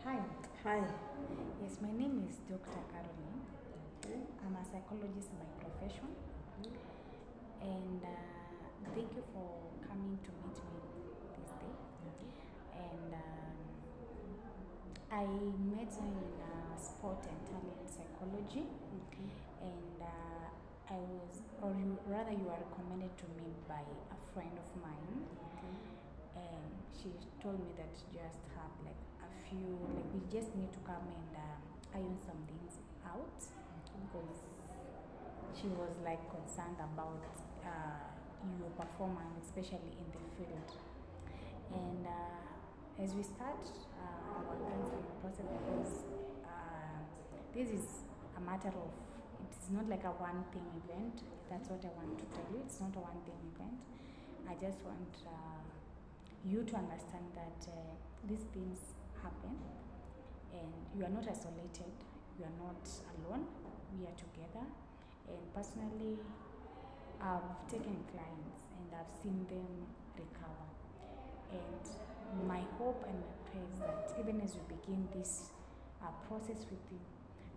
Hi. Hi. Yes, my name is Dr. Caroline. Okay. I'm a psychologist by profession. And thank you for coming to meet me this day. And I major in sport and talent psychology. And I was, or rather you are recommended to me by a friend of mine. And she told me that you just have like a few, like we just need to come and iron some things out, because she was like concerned about your performance, especially in the field. And as we start our counseling process, because this is a matter of, it is not like a one-thing event. That's what I want to tell you. It's not a one-thing event. I just want you to understand that these things happen, and you are not isolated. You are not alone. We are together. And personally, I've taken clients and I've seen them recover. And my hope and my prayer is that even as we begin this process with you,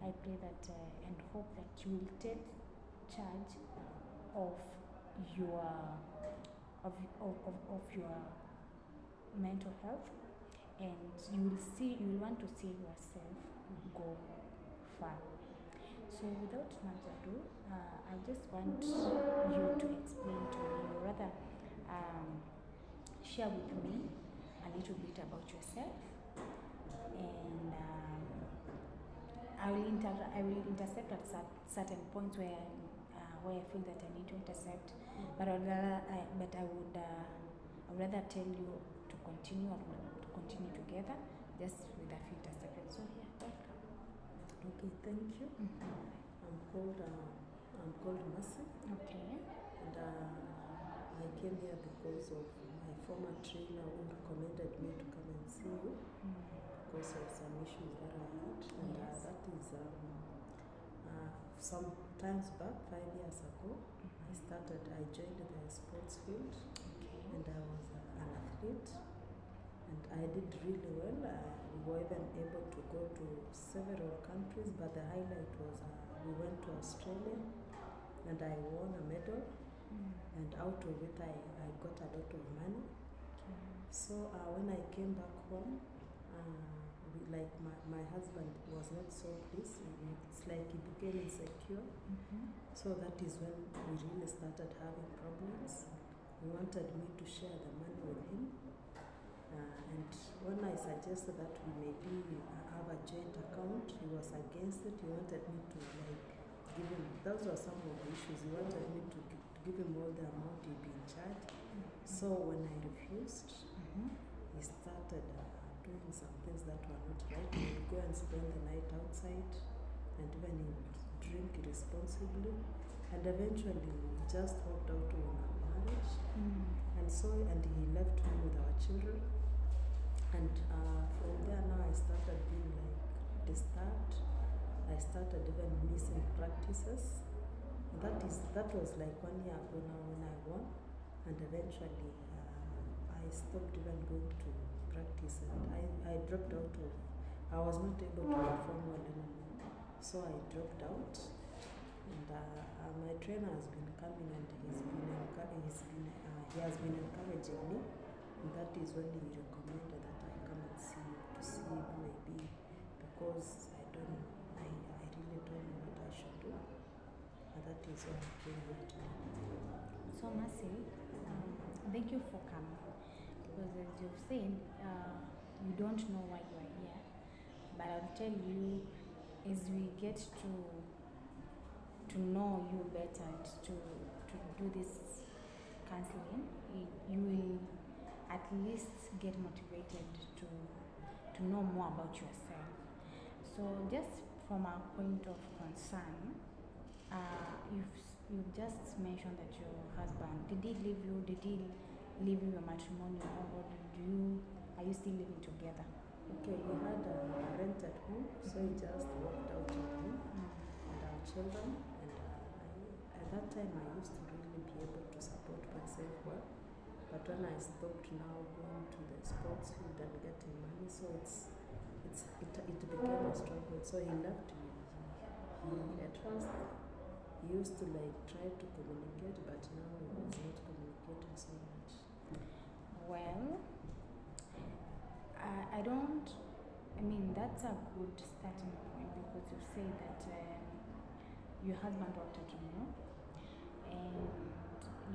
I pray that and hope that you will take charge of your of your mental health, and you will want to see yourself go far. So without much ado, I just want you to explain to me, or rather share with me a little bit about yourself, and I will intercept at certain points where I feel that I need to intercept, but I would rather tell you to continue together, just with a few interceptions. So yeah, welcome. Okay, thank you. I'm called Mercy. Okay. And I came here because of my former trainer who recommended me to come and see you because of some issues that I had. And Yes. that is some times back, 5 years ago, I joined the sports field. Okay. And I was an athlete, and I did really well. We were even able to go to several countries, but the highlight was we went to Australia, and I won a medal, and out of it I got a lot of money. So when I came back home, my husband was not so pleased. It's like he became insecure. So that is when we really started having problems. He wanted me to share the money with him. And when I suggested that we maybe have a joint account, he was against it. He wanted me to give him, those were some of the issues. He wanted me to give him all the amount he'd been charged. So when I refused, he started doing some things that were not right. He would go and spend the night outside, and even he would drink irresponsibly. And eventually we just walked out on our marriage. And he left me with our children. And from there now I started being like disturbed. I started even missing practices. That was like 1 year ago now when I won. And eventually I stopped even going to practice, and I dropped out of, I was not able to perform well anymore. So I dropped out. And my trainer has been coming, and he has been encouraging me, and that is when he recommended that I come and see you, to see if maybe, because I really don't know what I should do, and that is why I came here today. So Mercy, thank you for coming, because as you've said, you don't know why you are here, but I'll tell you, as we get to know you better and to do this counseling, you will at least get motivated to know more about yourself. So just from our point of concern, you've just mentioned that your husband, did he leave you? Did he leave you your matrimonial, or are you still living together? Okay, we had a rent at home, so he just walked out with me and our children. And at that time I used to really be able to support myself well. But when I stopped now going to the sports field and getting money, so it's it became a struggle. So he left me. At first, he used to like try to communicate, but now he was not communicating so much. Well, I mean, that's a good starting point because you say that your husband wanted to know and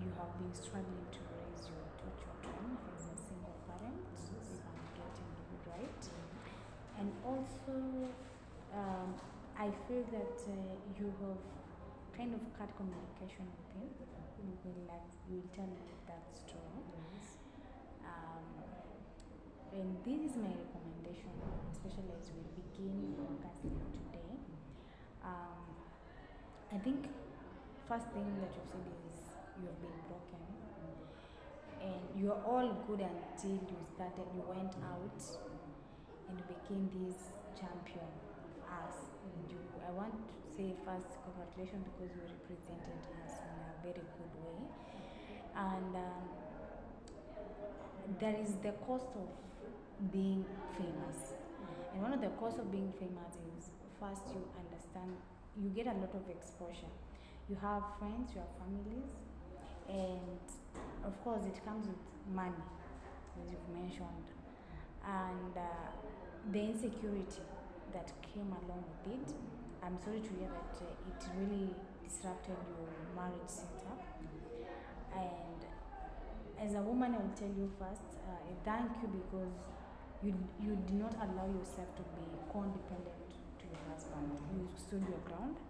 you have been struggling to raise your two children as a single parent, if I'm getting it right. And also, I feel that you have kind of cut communication with him. You will tell me if that's true. Yes. And this is my recommendation, especially as we begin counseling today. I think first thing that you said is you have been broken, and you're all good until you went out and you became this champion of us. I want to say first congratulations because you represented us in a very good way. And there is the cost of being famous. And one of the costs of being famous is first you understand, you get a lot of exposure. You have friends, you have families, and of course it comes with money, as you've mentioned. And the insecurity that came along with it, I'm sorry to hear that it really disrupted your marriage setup. And as a woman, I will tell you first, thank you because you did not allow yourself to be codependent to your husband. You stood your ground,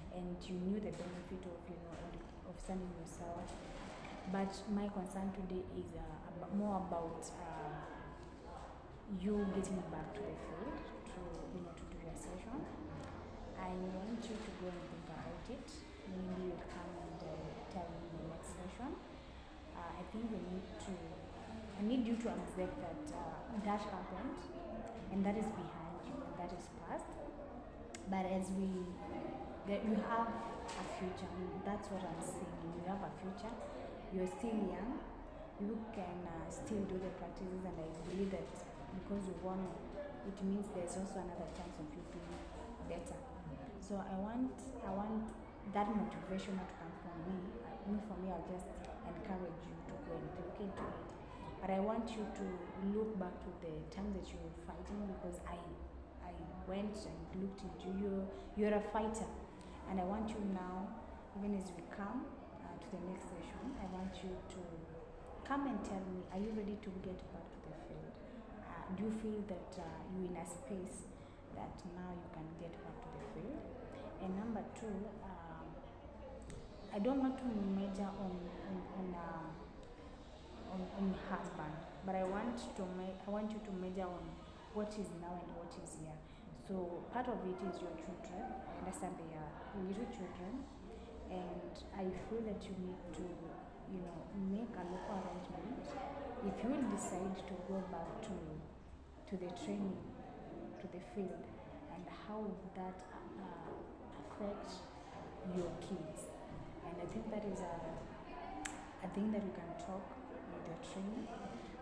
and you knew the benefit of standing yourself. But my concern today is more about you getting back to the field to do your session. I want you to go and think about it. Maybe you'll come and tell me in the next session. I think I need you to accept that that happened, and that is behind you, and that is past. But you have a future, and that's what I'm saying. You have a future. You're still young. You can still do the practices, and I believe that because you won, it means there's also another chance of you being better. So I want that motivation not to come from me. For me, I'll just encourage you to go and look into it. But I want you to look back to the time that you were fighting, because I went and looked into you. You're a fighter, and I want you now, even as we come to the next session, I want you to come and tell me, are you ready to get back to the field? Do you feel that you're in a space that now you can get back to the field? And number two, I don't want to measure on husband, but I want you to measure on what is now and what is here. So part of it is your children. I understand they are little children, and I feel that you need to, make a local arrangement. If you will decide to go back to the training, to the field, and how would that affect your kids? And I think that is a thing that you can talk with your trainer.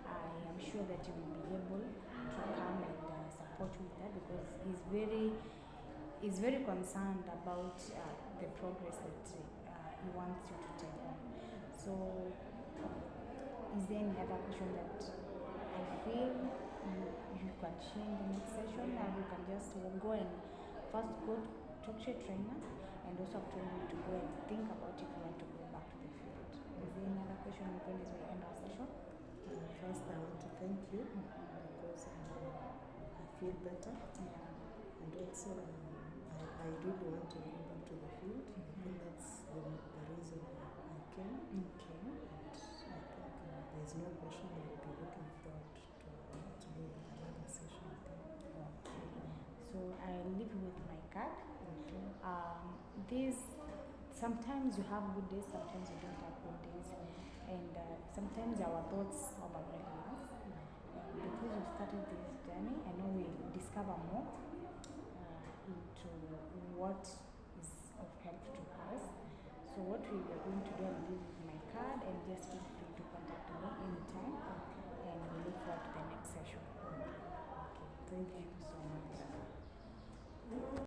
I am sure that you will be able to come and support you with that, because he's very concerned about the progress that he wants you to take on. So, is there any other question that I feel you can share in the next session, or you can just go and first go talk to your trainer, and also have told you to go and think about if you want to go back to the field. Is there any other question as we end our session? First, I want to thank you because I feel better. Yeah. And also, I really want to go back to the field. I think that's the reason I came. Okay. And I think there's no question I would be looking forward to do another session. Okay. So I'll leave you with my card. Okay. Sometimes you have good days, sometimes you don't have good days, and sometimes our thoughts overwhelm us. Because you started this journey, I know we'll discover more into what is of help to us. So what we are going to do, I'll leave with my card, and just feel free to contact me anytime, and we look forward to the next session. Thank you. So much.